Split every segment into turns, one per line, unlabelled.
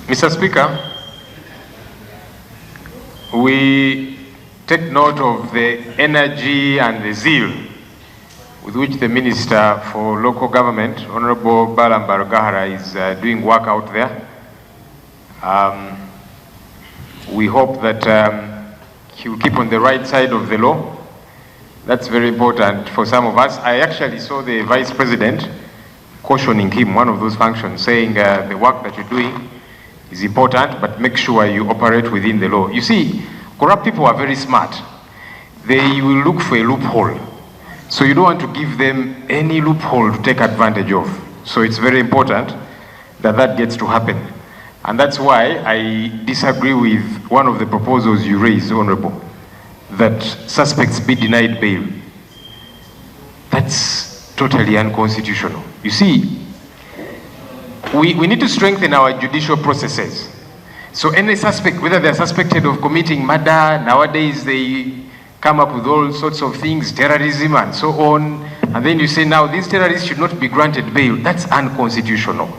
Mr. Speaker, we take note of the energy and the zeal with which the Minister for Local Government, Honorable Balaam is doing work out there. We hope that he will keep on the right side of the law. That's very important for some of us. I actually saw the Vice President cautioning him, one of those functions, saying the work that you're doing is important, but make sure you operate within the law. You see, corrupt people are very smart. They will look for a loophole. So you don't want to give them any loophole to take advantage of. So it's very important that that gets to happen. And that's why I disagree with one of the proposals you raised, Honorable, that suspects be denied bail. That's totally unconstitutional. You see, we need to strengthen our judicial processes. So any suspect, whether they're suspected of committing murder, nowadays they come up with all sorts of things, terrorism and so on, and then you say now these terrorists should not be granted bail. That's unconstitutional.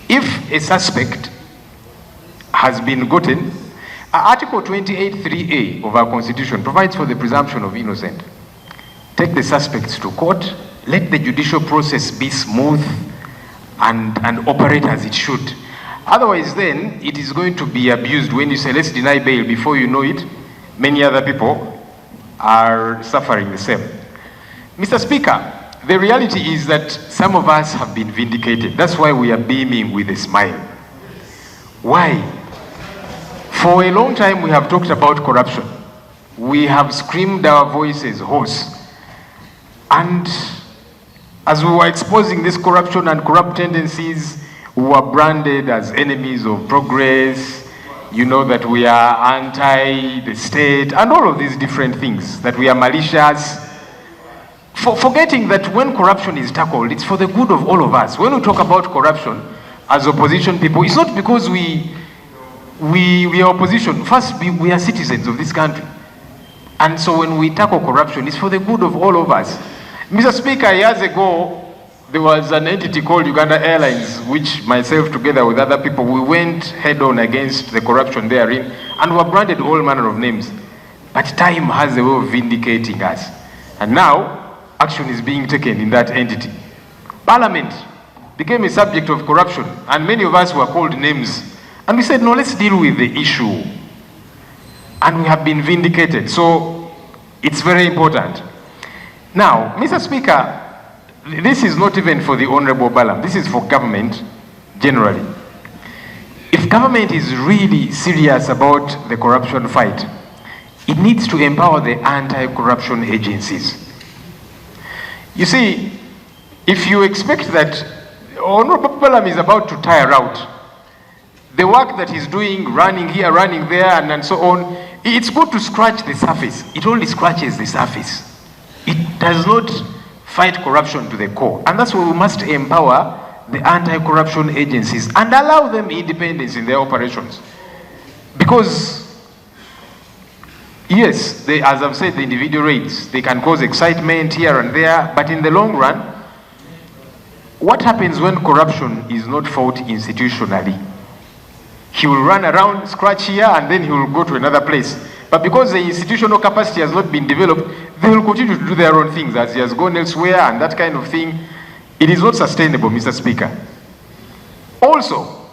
If a suspect has been gotten, Article 28(3)(a) of our Constitution provides for the presumption of innocence. Take the suspects to court, let the judicial process be smooth and operate as it should. Otherwise then, it is going to be abused when you say, let's deny bail. Before you know it, many other people are suffering the same. Mr. Speaker, the reality is that some of us have been vindicated. That's why we are beaming with a smile. Why? For a long time, we have talked about corruption. We have screamed our voices hoarse. And as we were exposing this corruption and corrupt tendencies, we were branded as enemies of progress, you know, that we are anti the state, and all of these different things, that we are malicious. Forgetting that when corruption is tackled, it's for the good of all of us. When we talk about corruption as opposition people, it's not because we are opposition. First, we are citizens of this country. And so when we tackle corruption, it's for the good of all of us. Mr. Speaker, years ago, there was an entity called Uganda Airlines, which myself, together with other people, we went head-on against the corruption therein, and were branded all manner of names. But time has a way of vindicating us. And now, action is being taken in that entity. Parliament became a subject of corruption, and many of us were called names. And we said, no, let's deal with the issue. And we have been vindicated. So it's very important. Now, Mr. Speaker, this is not even for the Honorable Balaam. This is for government generally. If government is really serious about the corruption fight, it needs to empower the anti-corruption agencies. You see, if you expect that Honorable Balaam is about to tire out, the work that he's doing, running here, running there, and so on, it's good to scratch the surface. It only scratches the surface. It does not fight corruption to the core. And that's why we must empower the anti-corruption agencies and allow them independence in their operations. Because, yes, as I've said, the individual raids, they can cause excitement here and there, but in the long run, what happens when corruption is not fought institutionally? He will run around, scratch here, and then he will go to another place. But because the institutional capacity has not been developed, they will continue to do their own things as he has gone elsewhere and that kind of thing. It is not sustainable, Mr. Speaker. Also,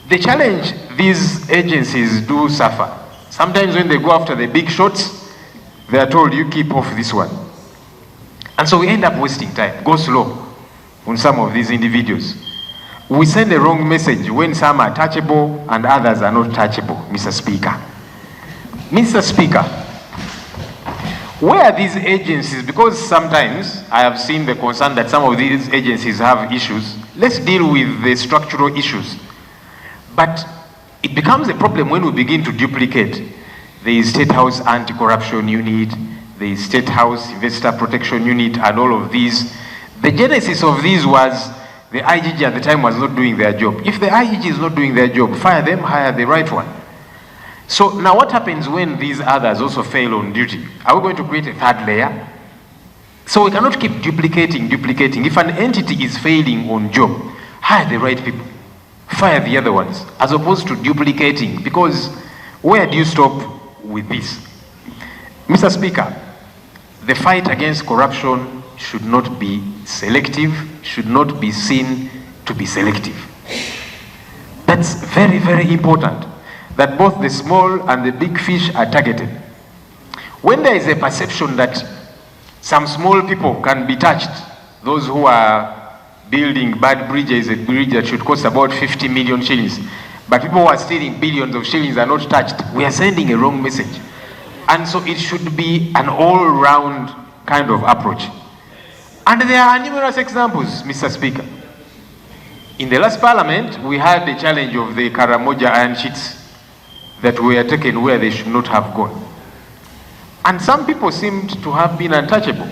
the challenge these agencies do suffer. Sometimes when they go after the big shots, they are told, you keep off this one. And so we end up wasting time. Go slow on some of these individuals. We send a wrong message when some are touchable and others are not touchable, Mr. Speaker. Mr. Speaker, where are these agencies? Because sometimes I have seen the concern that some of these agencies have issues. Let's deal with the structural issues. But it becomes a problem when we begin to duplicate. There is State House Anti-Corruption Unit, there is State House Investor Protection Unit, and all of these. The genesis of these was the IGG at the time was not doing their job. If the IGG is not doing their job, fire them, hire the right one. So now what happens when these others also fail on duty? Are we going to create a third layer? So we cannot keep duplicating. If an entity is failing on job, hire the right people. fire the other ones, as opposed to duplicating, because where do you stop with this? Mr. Speaker, the fight against corruption should not be selective, should not be seen to be selective. That's very, very important, that both the small and the big fish are targeted. When there is a perception that some small people can be touched, those who are building bad bridges, a bridge that should cost about 50 million shillings, but people who are stealing billions of shillings are not touched, we are sending a wrong message. And so it should be an all-round kind of approach. And there are numerous examples, Mr. Speaker. In the last Parliament, we had the challenge of the Karamoja iron sheets that were taken where they should not have gone. And some people seemed to have been untouchable.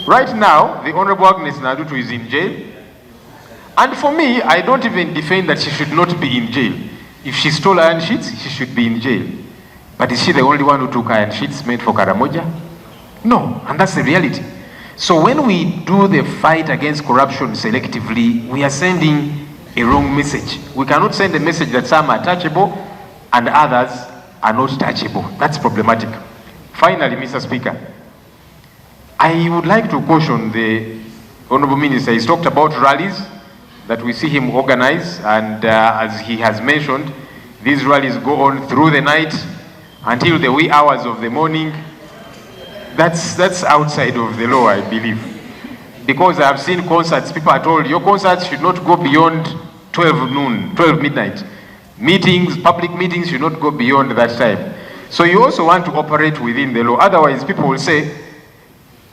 Right now, the Honorable Agnes Nadutu is in jail. And for me, I don't even defend that she should not be in jail. If she stole iron sheets, she should be in jail. But is she the only one who took iron sheets made for Karamoja? No, and that's the reality. So when we do the fight against corruption selectively, we are sending a wrong message. We cannot send a message that some are touchable and others are not touchable. That's problematic. Finally, Mr. Speaker, I would like to caution the Honorable Minister. He's talked about rallies that we see him organize, and as he has mentioned, these rallies go on through the night until the wee hours of the morning. That's outside of the law, I believe. Because I have seen concerts, people are told your concerts should not go beyond 12 noon, 12 midnight. Meetings, public meetings should not go beyond that time. So you also want to operate within the law. Otherwise, people will say,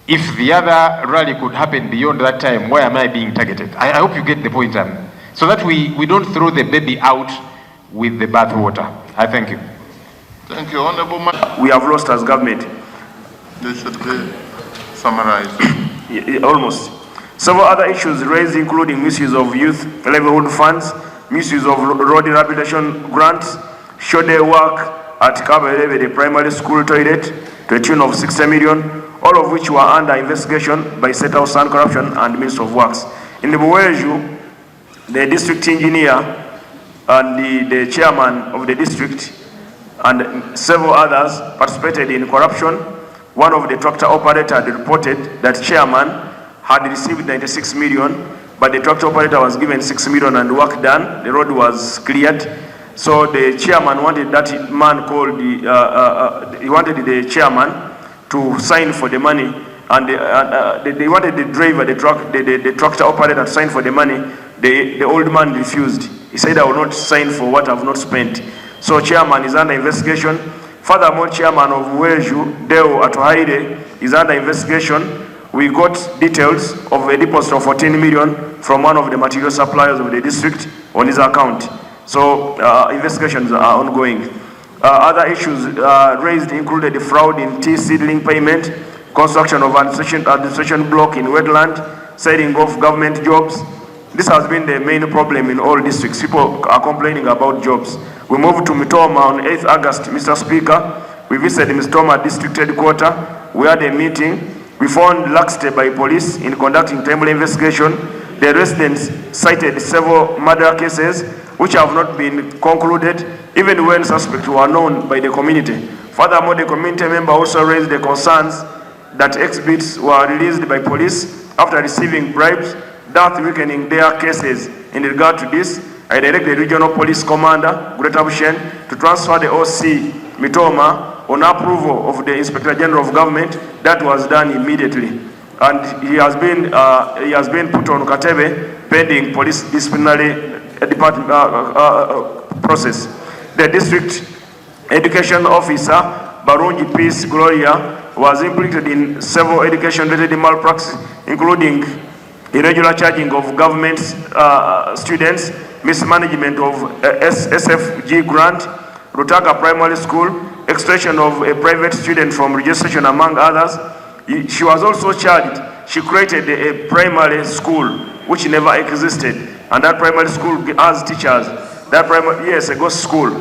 if the other rally could happen beyond that time, why am I being targeted? I hope you get the point. So that we don't throw the baby out with the bathwater. I thank you.
Thank you, Honorable Man.
We have lost as government.
They should be summarized.
Almost. Several other issues raised, including misuse of youth livelihood funds, misuse of road rehabilitation grants, show day work at Kaberebe, the primary school toilet, to a tune of 60 million, all of which were under investigation by State House Anti-Corruption and Minister of Works. In the Buweju, the district engineer and the chairman of the district and several others participated in corruption. One of the tractor operators had reported that chairman had received 96 million, but the tractor operator was given 6 million and work done. The road was cleared. So the chairman wanted that man called he wanted the chairman to sign for the money, and they wanted the driver, the tractor operator to sign for the money. The old man refused. He said, I will not sign for what I have not spent. So chairman is under investigation. Furthermore, chairman of Weju, Deo Atuhaide, is under investigation. We got details of a deposit of 14 million from one of the material suppliers of the district on his account. So investigations are ongoing. Other issues raised included the fraud in tea seedling payment, construction of administration block in wetland, setting off government jobs. This has been the main problem in all districts. People are complaining about jobs. We moved to Mitoma on 8th August, Mr. Speaker. We visited Mitoma district headquarters. We had a meeting. We found laxity by police in conducting timely investigation. The residents cited several murder cases which have not been concluded, even when suspects were known by the community. Furthermore, the community member also raised the concerns that exhibits were released by police after receiving bribes, thus weakening their cases. In regard to this, I direct the Regional Police Commander, Greater Bushen, to transfer the OC Mitoma on approval of the Inspector General of Government. That was done immediately. And he has been put on Katebe pending police disciplinary department process. The district education officer, Barungi Peace Gloria, was implicated in several education-related malpractices, including irregular charging of government students, mismanagement of SFG grant, Rutaka Primary School, extraction of a private student from registration, among others. She was also charged. She created a primary school which never existed, and that primary school has teachers. That primary, yes, a ghost school,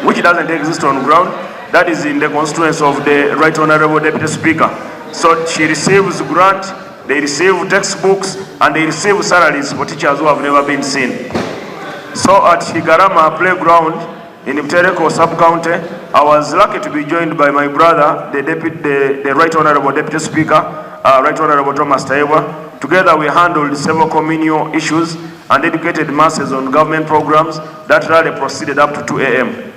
which doesn't exist on ground. That is in the constituency of the Right Honorable Deputy Speaker. So she receives grant, they receive textbooks, and they receive salaries for teachers who have never been seen. So at Higarama Playground in Mtereko Sub-County, I was lucky to be joined by my brother, the Right Honorable Deputy Speaker, Right Honorable Thomas Taibwa. Together we handled several communal issues and educated masses on government programs. That rally proceeded up to 2 a.m.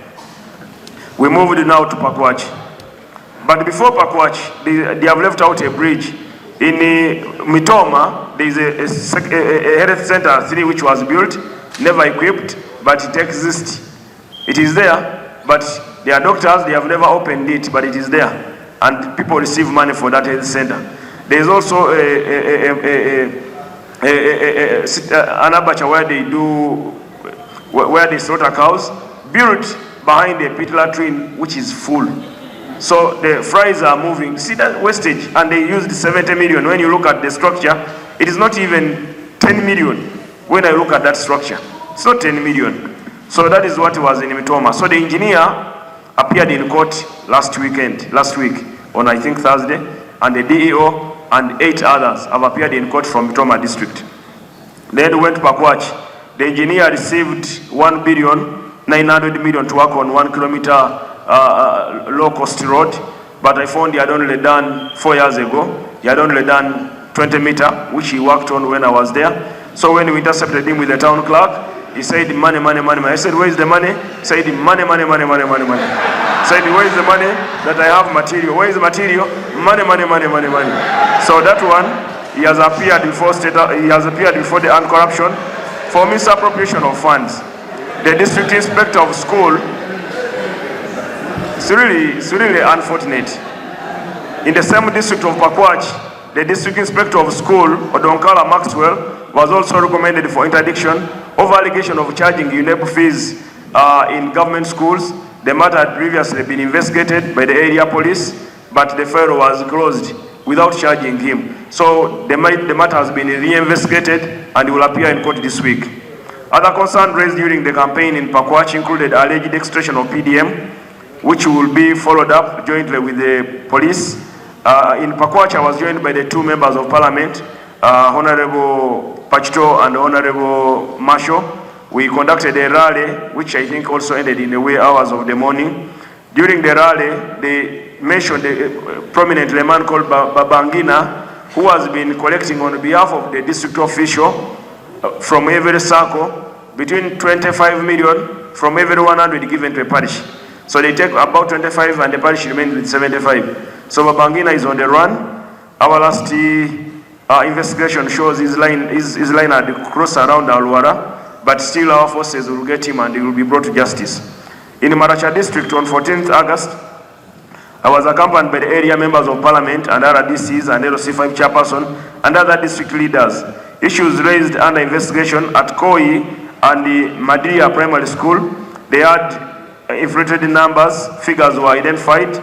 We moved now to Pakwach. But before Pakwach, they have left out a bridge. In Mitoma, there is a health center 3 which was built, never equipped, but it exists. It is there, but there are doctors, they have never opened it, but it is there. And people receive money for that health center. There is also an abattoir where they slaughter cows, built behind a pitla tree which is full. So the fries are moving. See that wastage, and they used 70 million. When you look at the structure, it is not even 10 million. When I look at that structure, it's not 10 million. So that is what was in Mitoma. So the engineer appeared in court last week on I think Thursday, and the DEO and 8 others have appeared in court from Mitoma district. Then went to Pakwach. The engineer received 1,900 million to work on 1 kilometer low-cost road, but I found he had only done 4 years ago. He had only done 20 meter, which he worked on when I was there. So when we intercepted him with the town clerk, he said, money, money, money, money. I said, where is the money? He said, money, money, money, money, money, money. I said, where is the money? That I have material. Where is the material? Money, money, money, money, money. So that one, he has appeared before the anti-corruption for misappropriation of funds. The district inspector of school, it's really unfortunate. In the same district of Pakwach, the district inspector of school, Odonkala Maxwell, was also recommended for interdiction over allegation of charging UNEP fees in government schools. The matter had previously been investigated by the area police, but the file was closed without charging him. So the matter has been reinvestigated and will appear in court this week. Other concerns raised during the campaign in Pakwach included alleged extortion of PDM, which will be followed up jointly with the police. In Pakwach, I was joined by the 2 members of parliament, Honorable Pachto and Honorable Marshall. We conducted a rally, which I think also ended in the wee hours of the morning. During the rally, they mentioned a prominent man called Babangina, who has been collecting on behalf of the district official from every circle between 25 million from every 100 given to a parish. So they take about 25 and the parish remains with 75. So Babangina is on the run. Our last investigation shows his line at the cross around Alwara, but still our forces will get him and he will be brought to justice. In Maracha district on 14th August, I was accompanied by the area members of parliament and other DCs and LC5 chairperson and other district leaders. Issues raised under investigation at Koi and the Madria Primary School, they had inflated numbers, figures were identified.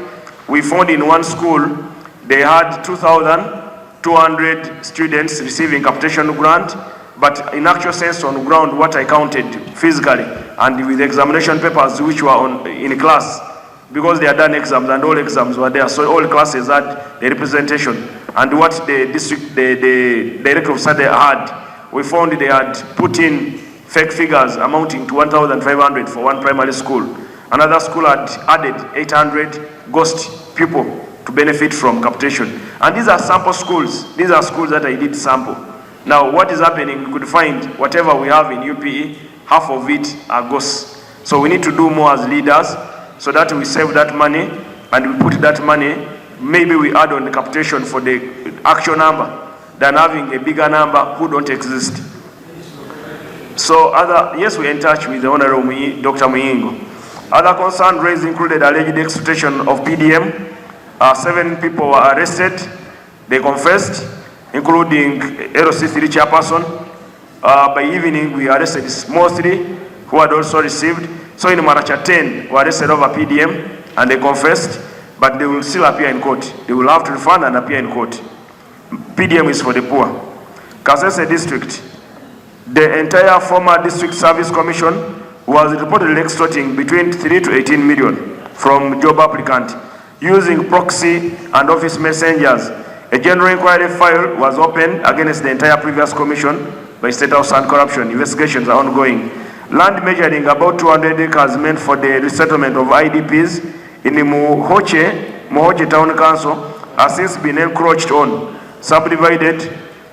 We found in one school, they had 2,200 students receiving capitation grant, but in actual sense on ground, what I counted physically, and with examination papers which were in class, because they had done exams and all exams were there, so all classes had the representation. And what the director of study had, we found they had put in fake figures amounting to 1,500 for one primary school. Another school had added 800 ghost people to benefit from capitation. And these are sample schools. These are schools that I did sample. Now, what is happening, we could find whatever we have in UPE, half of it are ghosts. So we need to do more as leaders so that we save that money and we put that money, maybe we add on the capitation for the actual number than having a bigger number who don't exist. So yes, we're in touch with the Honorable Dr. Muyingo. Other concerns raised included alleged extortion of PDM. 7 people were arrested. They confessed, including LC3 chairperson. By evening, we arrested small 3 who had also received. So in Maracha 10 were arrested over PDM and they confessed, but they will still appear in court. They will have to refund and appear in court. PDM is for the poor. Kasese district, the entire former district service commission was reportedly extorting between 3 to 18 million from job applicant using proxy and office messengers. A general inquiry file was opened against the entire previous commission by State House Anti-Corruption. Investigations are ongoing. Land measuring about 200 acres meant for the resettlement of IDPs in the Mohoche Town Council has since been encroached on, subdivided,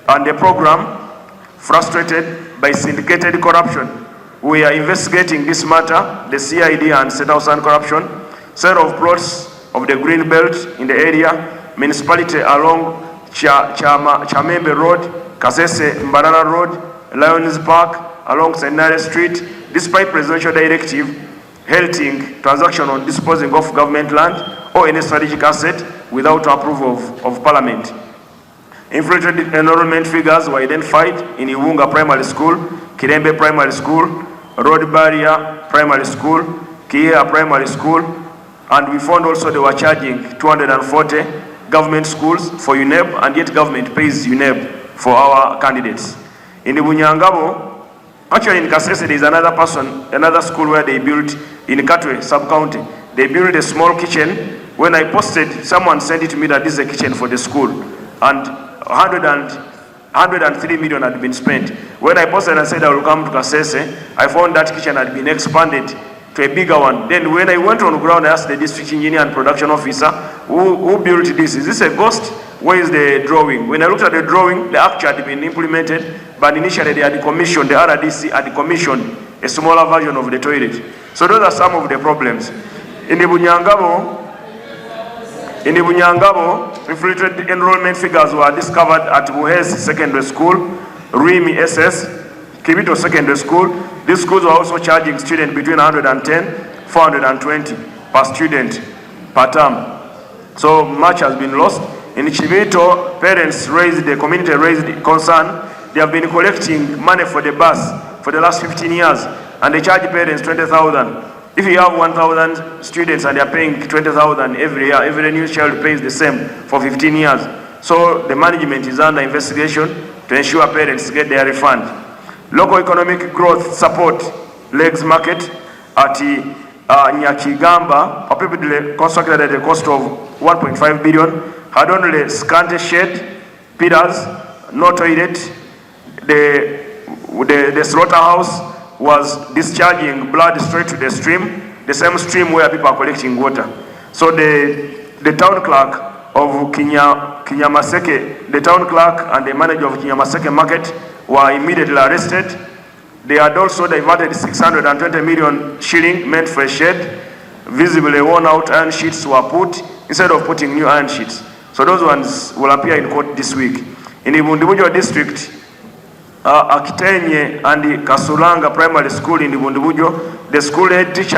and the program frustrated by syndicated corruption. We are investigating this matter, the CID and State House and corruption, sale of plots of the green belt in the area, municipality along Chamembe Road, Kasese Mbarara Road, Lions Park, along Senare Street, despite presidential directive halting transaction on disposing of government land or any strategic asset without approval of Parliament. Inflated enrollment figures were identified in Iwunga Primary School, Kirembe Primary School, Road Barrier Primary School, Kiea Primary School, and we found also they were charging 240 government schools for UNEB, and yet government pays UNEB for our candidates. In the Bunyangabo, actually in Kasese there is another school where they built in Katwe sub-county. They built a small kitchen. When I posted, someone sent it to me that this is a kitchen for the school, and 103 million had been spent. When I posted and said I will come to Kasese, I found that kitchen had been expanded to a bigger one. Then when I went on ground, I asked the district engineer and production officer, who built this? Is this a ghost? Where is the drawing? When I looked at the drawing, the act had been implemented, but initially they had commissioned, the RDC had commissioned a smaller version of the toilet. So those are some of the problems. In the Bunyangabo, inflated enrollment figures were discovered at Muhez Secondary School, Rimi SS, Kibito Secondary School. These schools were also charging students between 110, 420 per student per term. So much has been lost. In Chivito, the community raised concern. They have been collecting money for the bus for the last 15 years, and they charge parents 20,000. If you have 1,000 students and they are paying 20,000 every year, every new child pays the same for 15 years. So the management is under investigation to ensure parents get their refund. Local economic growth support legs market at Nyakigamba, appropriately constructed at a cost of 1.5 billion, had only scanty shed, pillars, no toilet. The slaughterhouse was discharging blood straight to the stream, the same stream where people are collecting water. So the town clerk of Kinyamaseke, the town clerk and the manager of Kinyamaseke market were immediately arrested. They had also diverted 620 million shilling meant for a shed. Visibly worn out iron sheets were put instead of putting new iron sheets. So those ones will appear in court this week. In the Bundubujo district, Akitenye and the Kasulanga Primary School in the Bundubujo, the school head teacher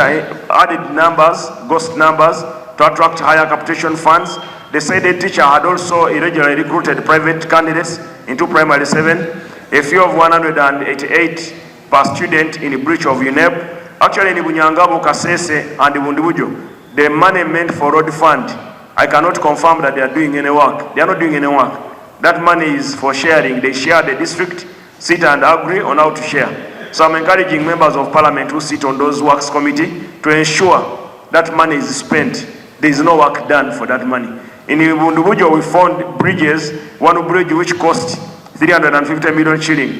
added numbers, ghost numbers, to attract higher capitation funds. They said the teacher had also irregularly recruited private candidates into primary 7, a fee of 188 per student in the breach of UNEB. Actually, in the Bunyangabo, Kasese, and the Bundubujo, the money meant for road fund, I cannot confirm that they are doing any work. They are not doing any work. That money is for sharing. They share the district, sit and agree on how to share. So I'm encouraging members of parliament who sit on those works committee to ensure that money is spent. There is no work done for that money. In Bundubujo, we found bridges, one bridge which cost 350 million shilling,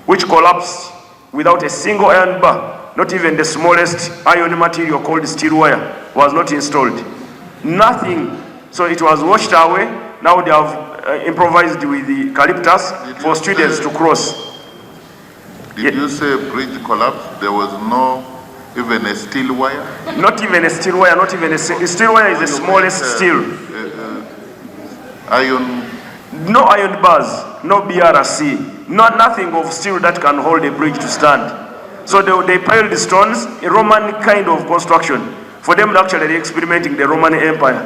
which collapsed without a single iron bar. Not even the smallest iron material called steel wire was not installed. Nothing. So it was washed away. Now they have improvised with the eucalyptus for students to cross.
Did you say bridge collapsed? There was no even a steel wire?
Not even a steel wire, not even a steel wire is the smallest steel.
Iron?
No iron bars, no BRC, nothing of steel that can hold a bridge to stand. So they piled the stones, a Roman kind of construction. For them, actually, they're experimenting the Roman Empire.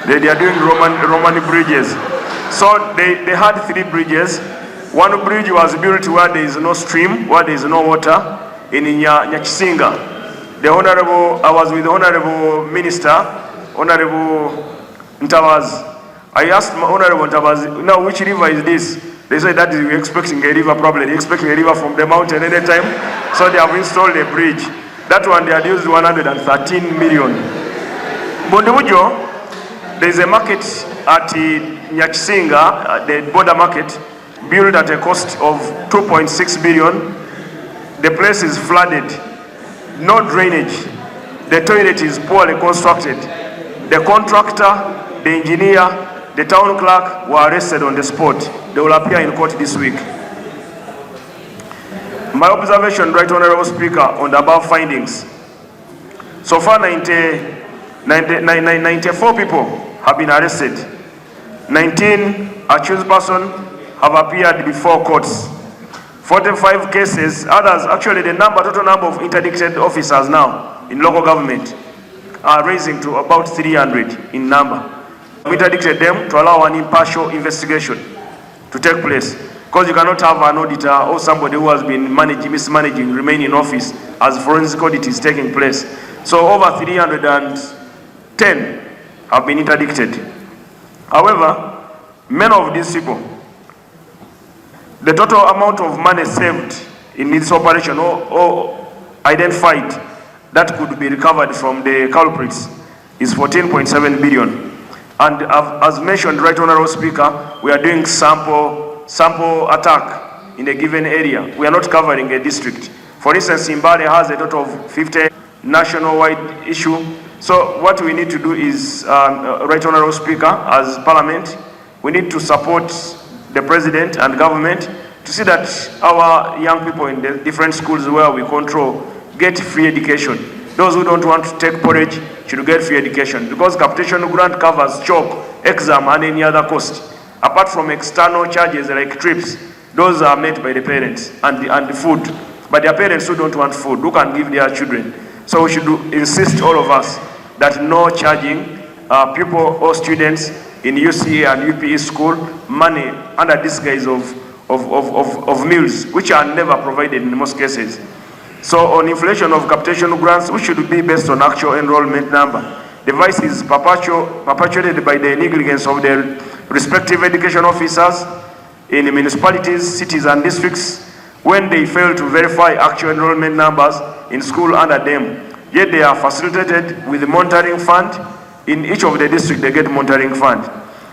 They are doing Roman bridges. So they had 3 bridges. One bridge was built where there is no stream, where there is no water, in Nyachisinga. I was with the Honorable Minister, Honorable Ntawaz. I asked Honorable Ntawaz, now which river is this? They said that we're expecting a river problem. They're expecting a river from the mountain anytime. So they have installed a bridge. That one they had used 113 million. Bundubujo, there is a market at Nyachisinga, the border market, built at a cost of 2.6 billion. The place is flooded. no drainage. The toilet is poorly constructed. The contractor, the engineer, the town clerk were arrested on the spot. They will appear in court this week. My observation, Right Honorable Speaker, on the above findings. So far, 94 people have been arrested. 19 accused persons have appeared before courts. 45 cases, others, actually the total number of interdicted officers now in local government are raising to about 300 in number. We interdicted them to allow an impartial investigation to take place. Because you cannot have an auditor or somebody who has been mismanaging remain in office as forensic audit is taking place. So over 310 have been interdicted. However, many of these people, the total amount of money saved in this operation or identified that could be recovered from the culprits is 14.7 billion. And as mentioned, Right Honorable Speaker, we are doing sample attack in a given area. We are not covering a district. For instance, Zimbabwe has a total of 50 national-wide issue. So what we need to do is, Right Honorable Speaker, as Parliament, we need to support the President and government to see that our young people in the different schools where we control get free education. Those who don't want to take porridge should get free education, because capitation grant covers chalk, exam, and any other cost. Apart from external charges like trips, those are met by the parents and the food. But their parents who don't want food, who can give their children. So we should insist, all of us, that no charging people or students in UCA and UPE school money under disguise of meals, which are never provided in most cases. So on inflation of capitation grants, which should be based on actual enrollment number. The vice is perpetuated by the negligence of the respective education officers in municipalities, cities, and districts when they fail to verify actual enrollment numbers in school under them. Yet they are facilitated with the monitoring fund. In each of the districts, they get monitoring fund.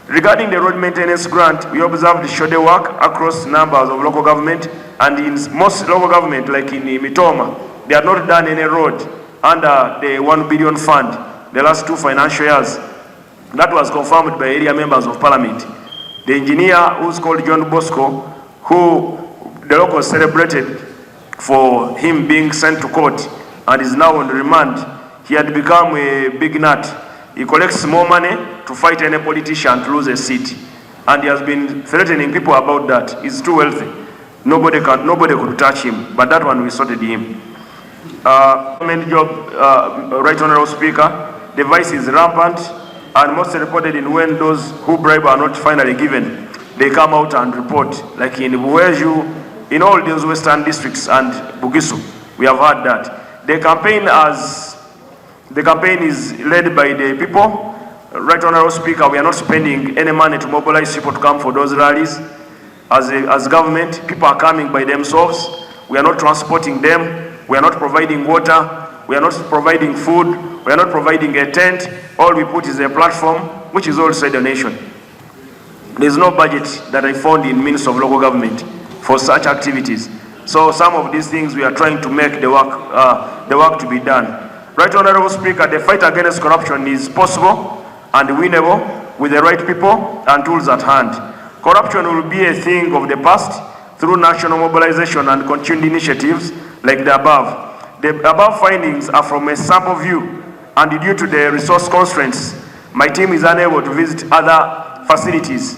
Regarding the road maintenance grant, we observed shoulder work across numbers of local government, and in most local government, like in Mitoma, they have not done any road under the 1 billion fund the last 2 financial years. That was confirmed by area members of Parliament. The engineer, who's called John Bosco, who the locals celebrated for him being sent to court and is now on remand, he had become a big nut. He collects more money to fight any politician to lose a seat. And he has been threatening people about that. He's too wealthy. Nobody could touch him, but that one we sorted him. Government job, Right Honorable Speaker, the vice is rampant, and most reported in when those who bribe are not finally given, they come out and report, like in Buweju, in all those western districts and Bugisu, we have had that. The campaign is led by the people. Right Honorable Speaker, we are not spending any money to mobilize people to come for those rallies. As government, people are coming by themselves. We are not transporting them. We are not providing water. We are not providing food. We are not providing a tent. All we put is a platform, which is also a donation. There is no budget that I found in Ministry of Local Government for such activities. So some of these things we are trying to make the work to be done. Right Honorable Speaker, the fight against corruption is possible and winnable with the right people and tools at hand. Corruption will be a thing of the past through national mobilization and continued initiatives like the above. The above findings are from a sample view, and due to the resource constraints, my team is unable to visit other facilities.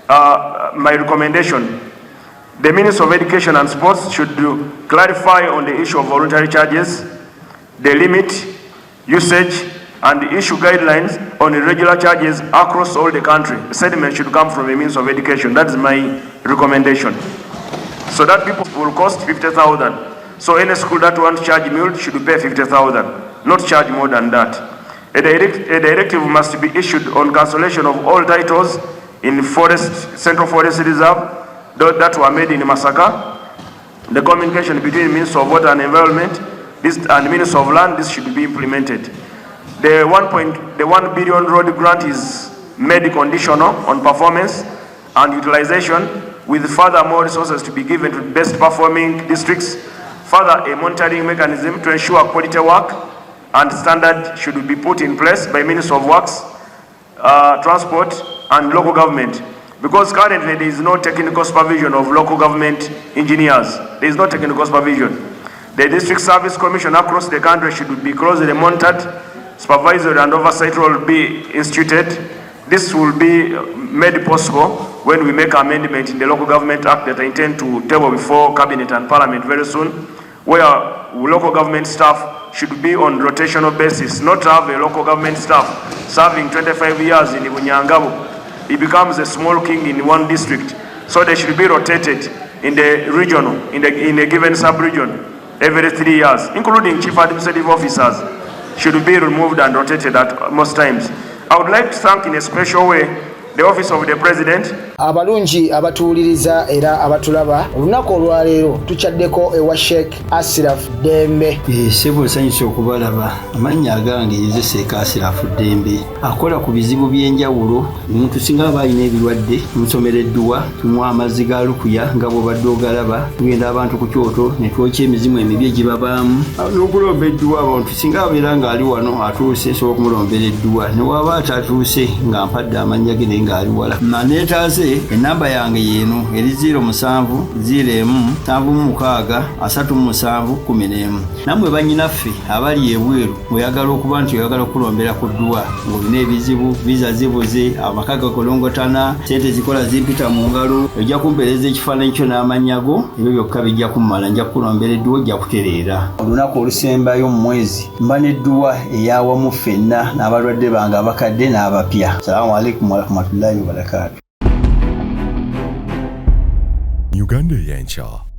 My recommendation, the Minister of Education and Sports should clarify on the issue of voluntary charges, the limit, usage, and issue guidelines on irregular charges across all the country. The settlement should come from the Minister of Education. That is my recommendation. So that people will cost 50,000. So any school that wants to charge meal should pay 50,000, not charge more than that. A directive must be issued on cancellation of all titles in Central Forest Reserve that were made in Masaka. The communication between Minister of Water and Environment and Minister of Land, this should be implemented. The 1 billion road grant is made conditional on performance and utilization, with further more resources to be given to best performing districts Further, a monitoring mechanism to ensure quality work and standard should be put in place by Ministry of Works, Transport and local government. Because currently there is no technical supervision of local government engineers. There is no technical supervision. The District Service Commission across the country should be closely monitored. Supervisory and oversight will be instituted. This will be made possible when we make amendment in the Local Government Act that I intend to table before Cabinet and Parliament very soon, where local government staff should be on rotational basis, not have a local government staff serving 25 years in Bunyangabo. He becomes a small king in one district. So they should be rotated in the regional, in a given sub-region every 3 years, including chief administrative officers should be removed and rotated at most times. I would like to thank in a special way the Office of the President.
Abalungi abatuuliriza era abatulaba olunaku olwaleero tuchaddeko ewa Sheikh Ashraf Dembe.
Sebo sanyusa okubalaba amannya agange Seeka Ashraf Dembe akola ku bizibu by'enjawulo. Omuntu singa aba alina ebirwadde musomereddwa tunywa amazzi ga lukuya nga bw'obadde ogalaba tugenda abantu ku kyoto ne twokya emizimu emibi egibabaamu n'okulomba edduwa. Abantu singa abeera ng'ali wano atuuse nsobola okumulombera edduwa ne waba atatuuse nga mpadde amannya ge ng'ali wala neetaase enamba yange yeeno eri 0707763711. Nammwe bannyinaffe abali ebweru oyagala okuba nti oyagala okulombera ku dduwa ng'olina ebizibu viza zibuze amaka gakolongotana sente zikola zimpita mu ngalo ojja kumpeereza ekifaananyi kyo n'amannya go ebyo byokka bijja kummala nja kukulombera edduwa ojja kutereera. Olunaku olusembayo mu mwezi mba n'edduwa ey'awamu ffenna n'abalwadde bange abakadde n'abapya. Salaamu alaikum warahmatullahi wabarakatuh.
Uganda Eyenkya.